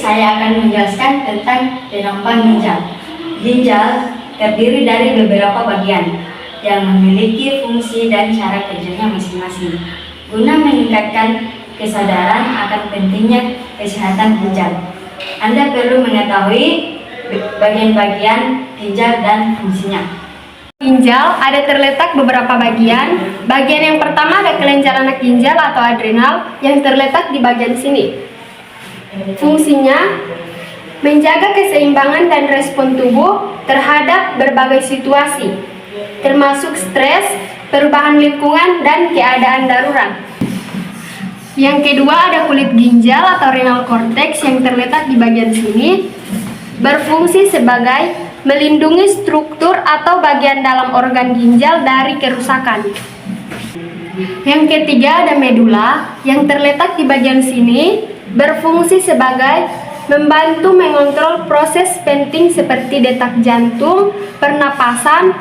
saya akan menjelaskan tentang penampang ginjal. Ginjal terdiri dari beberapa bagian yang memiliki fungsi dan cara kerjanya masing-masing. Guna meningkatkan kesadaran akan pentingnya kesehatan ginjal, Anda perlu mengetahui bagian-bagian ginjal dan fungsinya. Ginjal ada terletak beberapa bagian. Bagian yang pertama ada kelenjar anak ginjal atau adrenal yang terletak di bagian sini. Fungsinya menjaga keseimbangan dan respon tubuh terhadap berbagai situasi, termasuk stres, perubahan lingkungan, dan keadaan darurat. Yang kedua ada kulit ginjal atau renal cortex yang terletak di bagian sini, berfungsi sebagai melindungi struktur atau bagian dalam organ ginjal dari kerusakan. Yang ketiga ada medula yang terletak di bagian sini, berfungsi sebagai membantu mengontrol proses penting seperti detak jantung, pernapasan,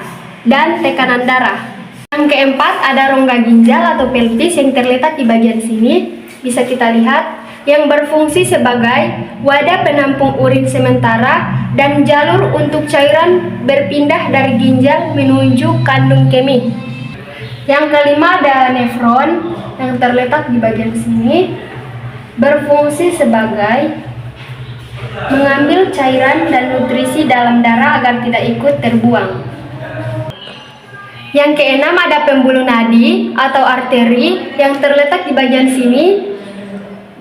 dan tekanan darah. Yang keempat ada rongga ginjal atau pelvis yang terletak di bagian sini, bisa kita lihat, yang berfungsi sebagai wadah penampung urin sementara dan jalur untuk cairan berpindah dari ginjal menuju kandung kemih. Yang kelima ada nefron yang terletak di bagian sini, berfungsi sebagai mengambil cairan dan nutrisi dalam darah agar tidak ikut terbuang. Yang keenam ada pembuluh nadi atau arteri yang terletak di bagian sini,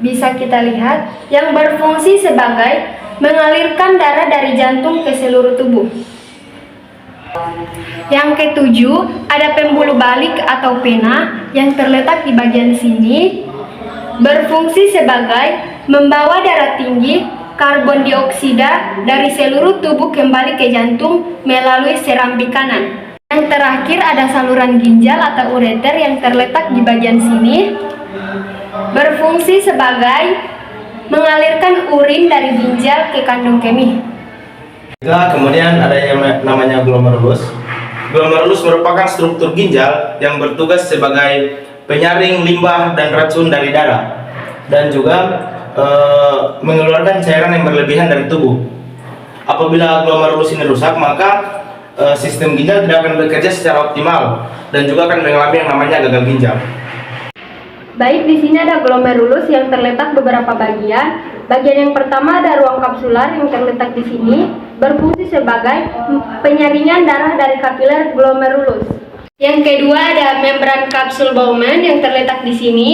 bisa kita lihat, yang berfungsi sebagai mengalirkan darah dari jantung ke seluruh tubuh. Yang ketujuh ada pembuluh balik atau pena yang terletak di bagian sini, berfungsi sebagai membawa darah tinggi karbon dioksida dari seluruh tubuh kembali ke jantung melalui serambi kanan. Yang terakhir ada saluran ginjal atau ureter yang terletak di bagian sini, berfungsi sebagai mengalirkan urin dari ginjal ke kandung kemih. Kemudian ada yang namanya glomerulus. Glomerulus merupakan struktur ginjal yang bertugas sebagai penyaring limbah dan racun dari darah dan juga mengeluarkan cairan yang berlebihan dari tubuh. Apabila glomerulus ini rusak, maka sistem ginjal tidak akan bekerja secara optimal dan juga akan mengalami yang namanya gagal ginjal. Baik, di sini ada glomerulus yang terletak beberapa bagian. Bagian yang pertama ada ruang kapsular yang terletak di sini, berfungsi sebagai penyaringan darah dari kapiler glomerulus. Yang kedua ada membran kapsul Bowman yang terletak di sini,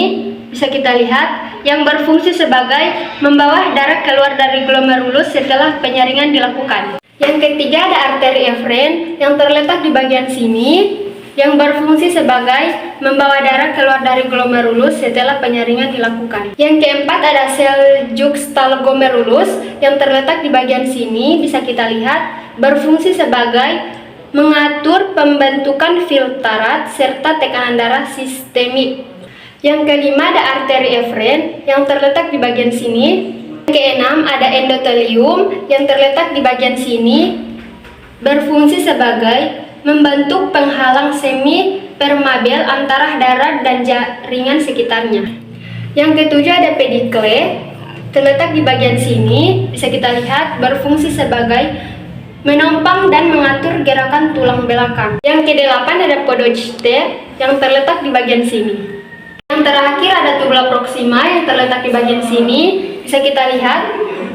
bisa kita lihat, yang berfungsi sebagai membawa darah keluar dari glomerulus setelah penyaringan dilakukan. Yang ketiga ada arteri efren yang terletak di bagian sini, yang berfungsi sebagai membawa darah keluar dari glomerulus setelah penyaringan dilakukan. Yang keempat ada sel juxtaglomerulus yang terletak di bagian sini, bisa kita lihat, berfungsi sebagai mengatur pembentukan filtrat serta tekanan darah sistemik. Yang kelima ada arteri efren yang terletak di bagian sini. Yang keenam ada endotelium yang terletak di bagian sini, berfungsi sebagai membentuk penghalang semi permeabel antara darah dan jaringan sekitarnya. Yang ketujuh ada pedikle terletak di bagian sini, bisa kita lihat, berfungsi sebagai menopang dan mengatur gerakan tulang belakang. Yang kedelapan ada podocte yang terletak di bagian sini. Yang terakhir ada tubula proxima yang terletak di bagian sini, bisa kita lihat,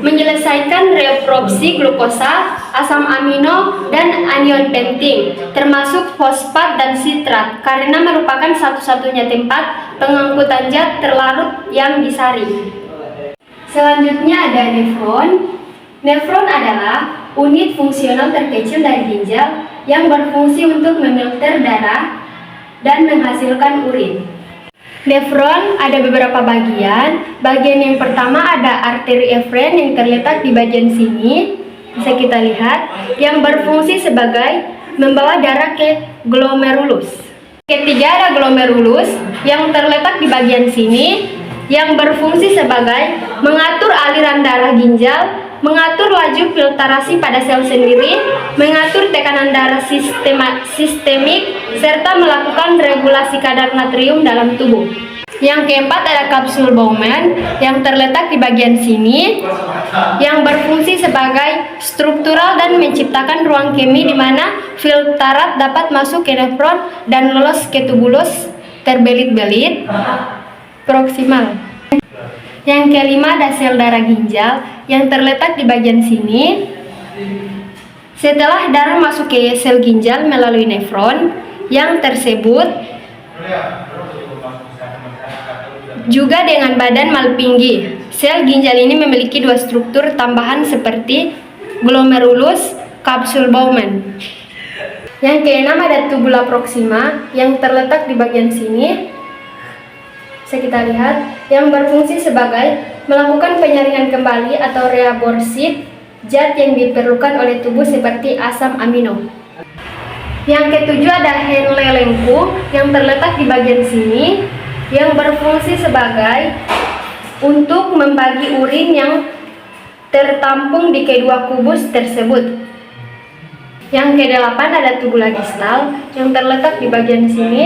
menyelesaikan reabsorpsi glukosa, asam amino, dan anion penting, termasuk fosfat dan sitrat, karena merupakan satu-satunya tempat pengangkutan zat terlarut yang disaring. Selanjutnya ada nefron. Nefron adalah unit fungsional terkecil dari ginjal yang berfungsi untuk memilter darah dan menghasilkan urin. Nefron ada beberapa bagian. Bagian yang pertama ada arteri efren yang terletak di bagian sini, bisa kita lihat, yang berfungsi sebagai membawa darah ke glomerulus. Ketiga ada glomerulus yang terletak di bagian sini, yang berfungsi sebagai mengatur aliran darah ginjal, mengatur laju filtrasi pada sel sendiri, mengatur tekanan darah sistemik, serta melakukan regulasi kadar natrium dalam tubuh. Yang keempat ada kapsul Bowman yang terletak di bagian sini yang berfungsi sebagai struktural dan menciptakan ruang kemi di mana filtrat dapat masuk ke nefron dan lolos ke tubulus terbelit-belit proksimal. Yang kelima ada sel darah ginjal yang terletak di bagian sini. Setelah darah masuk ke sel ginjal melalui nefron yang tersebut juga dengan badan Malpighi. Sel ginjal ini memiliki dua struktur tambahan seperti glomerulus, kapsul Bowman. Yang keenam ada tubula proxima yang terletak di bagian sini. Bisa kita lihat yang berfungsi sebagai melakukan penyaringan kembali atau reabsorpsi zat yang diperlukan oleh tubuh seperti asam amino. Yang ketujuh ada Henle-Lengku yang terletak di bagian sini yang berfungsi sebagai untuk membagi urin yang tertampung di kedua kubus tersebut. Yang kedelapan ada tubula distal yang terletak di bagian sini.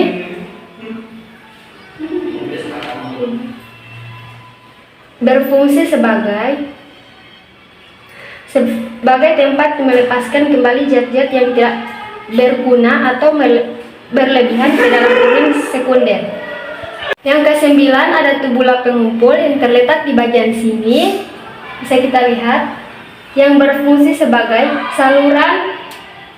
Berfungsi sebagai tempat melepaskan kembali zat-zat yang tidak berguna atau berlebihan ke dalam urin sekunder. Yang kesembilan ada tubula pengumpul yang terletak di bagian sini. Bisa kita lihat yang berfungsi sebagai saluran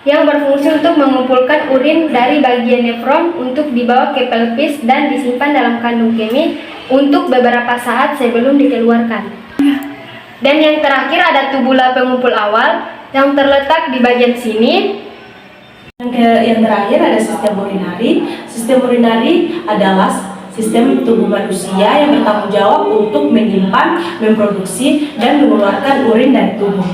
yang berfungsi untuk mengumpulkan urin dari bagian nefron untuk dibawa ke pelvis dan disimpan dalam kandung kemih untuk beberapa saat sebelum dikeluarkan. Dan yang terakhir ada tubula pengumpul awal yang terletak di bagian sini. Yang terakhir ada sistem urinari. Sistem urinari adalah sistem tubuh manusia yang bertanggung jawab untuk menyimpan, memproduksi, dan mengeluarkan urin dari tubuh.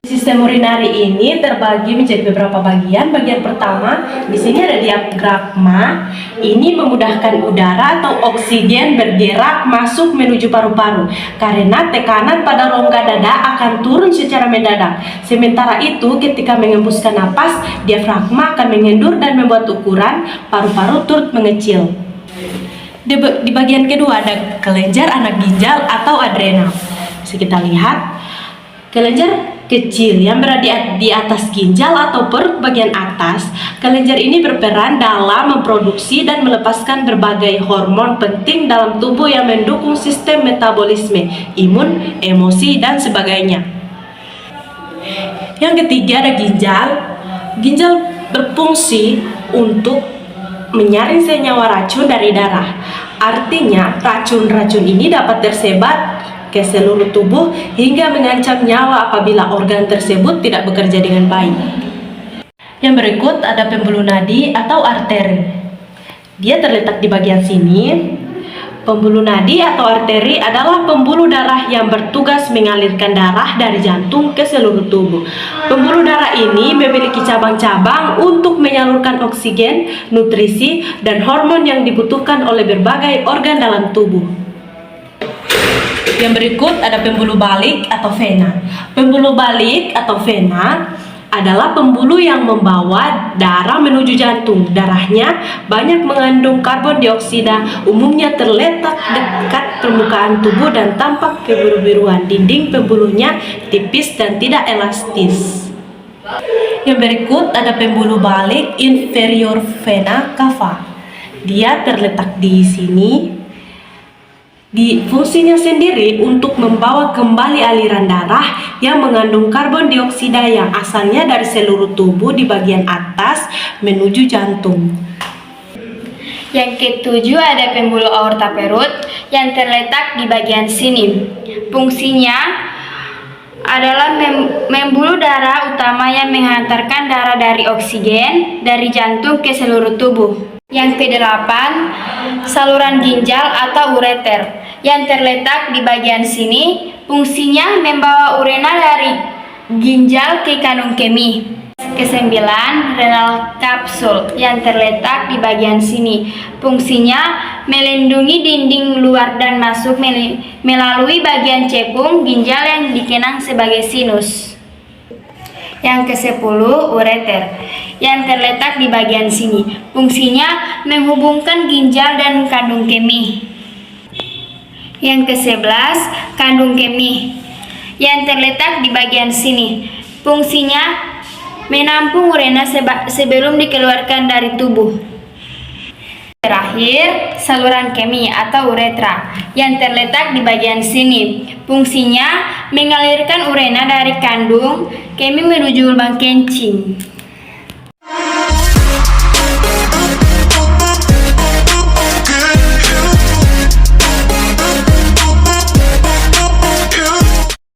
Sistem urinari ini terbagi menjadi beberapa bagian. Bagian pertama, di sini ada diafragma. Ini memudahkan udara atau oksigen bergerak masuk menuju paru-paru karena tekanan pada rongga dada akan turun secara mendadak. Sementara itu, ketika mengembuskan napas, diafragma akan mengendur dan membuat ukuran paru-paru turut mengecil. Di bagian kedua ada kelenjar anak ginjal atau adrenal. Bisa kita lihat kelenjar kecil yang berada di atas ginjal atau perut bagian atas. Kelenjar ini berperan dalam memproduksi dan melepaskan berbagai hormon penting dalam tubuh yang mendukung sistem metabolisme, imun, emosi, dan sebagainya. Yang ketiga ada ginjal. Ginjal berfungsi untuk menyaring senyawa racun dari darah. Artinya racun-racun ini dapat tersebar ke seluruh tubuh hingga mengancam nyawa apabila organ tersebut tidak bekerja dengan baik. Yang berikut ada pembuluh nadi atau arteri. Dia terletak di bagian sini. Pembuluh nadi atau arteri adalah pembuluh darah yang bertugas mengalirkan darah dari jantung ke seluruh tubuh. Pembuluh darah ini memiliki cabang-cabang untuk menyalurkan oksigen, nutrisi, dan hormon yang dibutuhkan oleh berbagai organ dalam tubuh. Yang berikut ada pembuluh balik atau vena. Pembuluh balik atau vena adalah pembuluh yang membawa darah menuju jantung. Darahnya banyak mengandung karbon dioksida, umumnya terletak dekat permukaan tubuh dan tampak kebiru-biruan. Dinding pembuluhnya tipis dan tidak elastis. Yang berikut ada pembuluh balik inferior vena cava. Dia terletak di sini. Fungsinya sendiri untuk membawa kembali aliran darah yang mengandung karbon dioksida yang asalnya dari seluruh tubuh di bagian atas menuju jantung. Yang ketujuh ada pembuluh aorta perut yang terletak di bagian sini. Fungsinya adalah membuluh darah utama yang menghantarkan darah dari oksigen dari jantung ke seluruh tubuh. Yang kedelapan, saluran ginjal atau ureter yang terletak di bagian sini. Fungsinya membawa urina dari ginjal ke kandung kemih. Kesembilan, renal kapsul yang terletak di bagian sini. Fungsinya melindungi dinding luar dan masuk melalui bagian cekung ginjal yang dikenang sebagai sinus. Yang ke-10, ureter, yang terletak di bagian sini. Fungsinya menghubungkan ginjal dan kandung kemih. Yang ke-11, kandung kemih, yang terletak di bagian sini. Fungsinya menampung urina sebelum dikeluarkan dari tubuh. Terakhir, saluran kemih atau uretra yang terletak di bagian sini. Fungsinya mengalirkan urina dari kandung kemih menuju lubang kencing.